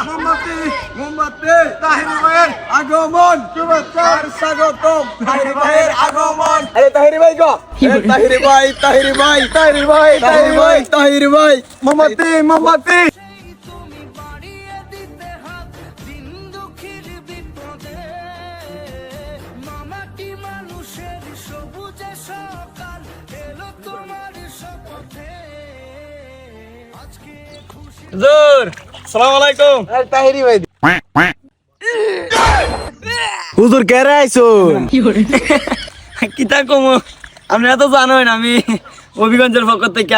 মোমবাতি মোমবাতি তাহির ভাইয়ের আগমন শুভেচ্ছার স্বাগতম তাহির ভাইয়ের আগমন আরে তাহির ভাই গো তাহির ভাই তাহির ভাই তাহির ভাই তাহির ভাই তাহির ভাই মোমবাতি মোমবাতি তুমি বাড়িয়ে দিতে হাত দিন দুঃখীর বিপদে মামাটি মানুষের সবুজে সকাল এলো তোমার শপথে আজকে খুশি হুজুর আসসালামু আলাইকুম। আরে তাহিরি ভাই হুজুর কে রে আইছুন? কিতা কম আপনারা তো জানেন আমি হবিগঞ্জের পক্ষ থেকে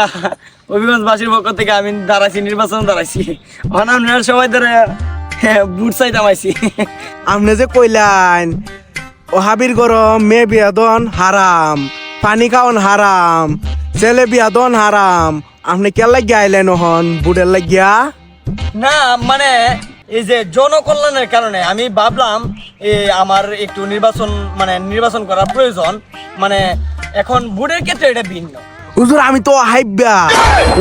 হবিগঞ্জবাসীর পক্ষ থেকে আমি দাঁড়াইছি, নির্বাচন দাঁড়াইছি। এখন আপনারা সবাই ধরে বুট চাইতাম আইছি। আপনি যে কইলেন ও হাবির গরম মেয়ে বিয়াদন হারাম, পানি খাওয়ান হারাম, ছেলে বিয়াদন হারাম, আপনি কে লাগিয়া আইলেন হন বুটের লাগিয়া? না মানে এই যে জনকল্যাণের কারণে আমি ভাবলাম আমার একটু নির্বাচন করার প্রয়োজন। মানে এখন বুটের ক্ষেত্রে এটা ভিন্ন। হুজুর আমি তো হাইব্যা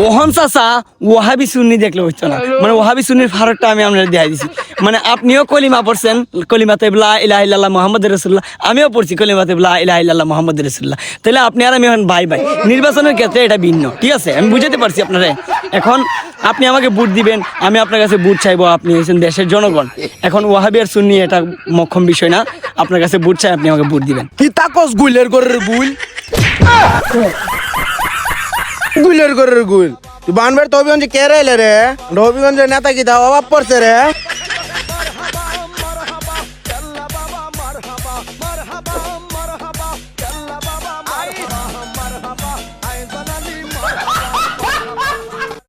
ওহন চাচা ওহাবি সুন্নি দেখলে হইতো না, মানে ওহাবি সুন্নির ফারাকটা আমি আপনার দেখাই দিছি। মানে আপনিও কলিমা পড়ছেন, কলিমাতে লা ইলাহা ইল্লাল্লাহ মুহাম্মাদুর রাসূলুল্লাহ, আমিও পড়ছি কলিমাতে লা ইলাহা ইল্লাল্লাহ মুহাম্মাদুর রাসূলুল্লাহ। তাহলে আপনি আর আমি এখন ভাই ভাই। নির্বাচনের ক্ষেত্রে এটা ভিন্ন, ঠিক আছে? আমি বুঝাতে পারছি আপনারা। এখন আপনি আমাকে ভোট দিবেন, আমি আপনার কাছে ভোট চাইবো। আপনি হচ্ছেন দেশের জনগণ। এখন ওহাবি আর সুন্নি এটা মক্ষম বিষয় না। আপনার কাছে ভোট চাই, আপনি আমাকে ভোট দিবেন। কি তাকস গুইলের গরের গুইল গুইলের গরের গুইল তুই বানবার তো হবিগঞ্জে কে রে রে হবিগঞ্জের নেতা কি তা অভাব পড়ছে রে।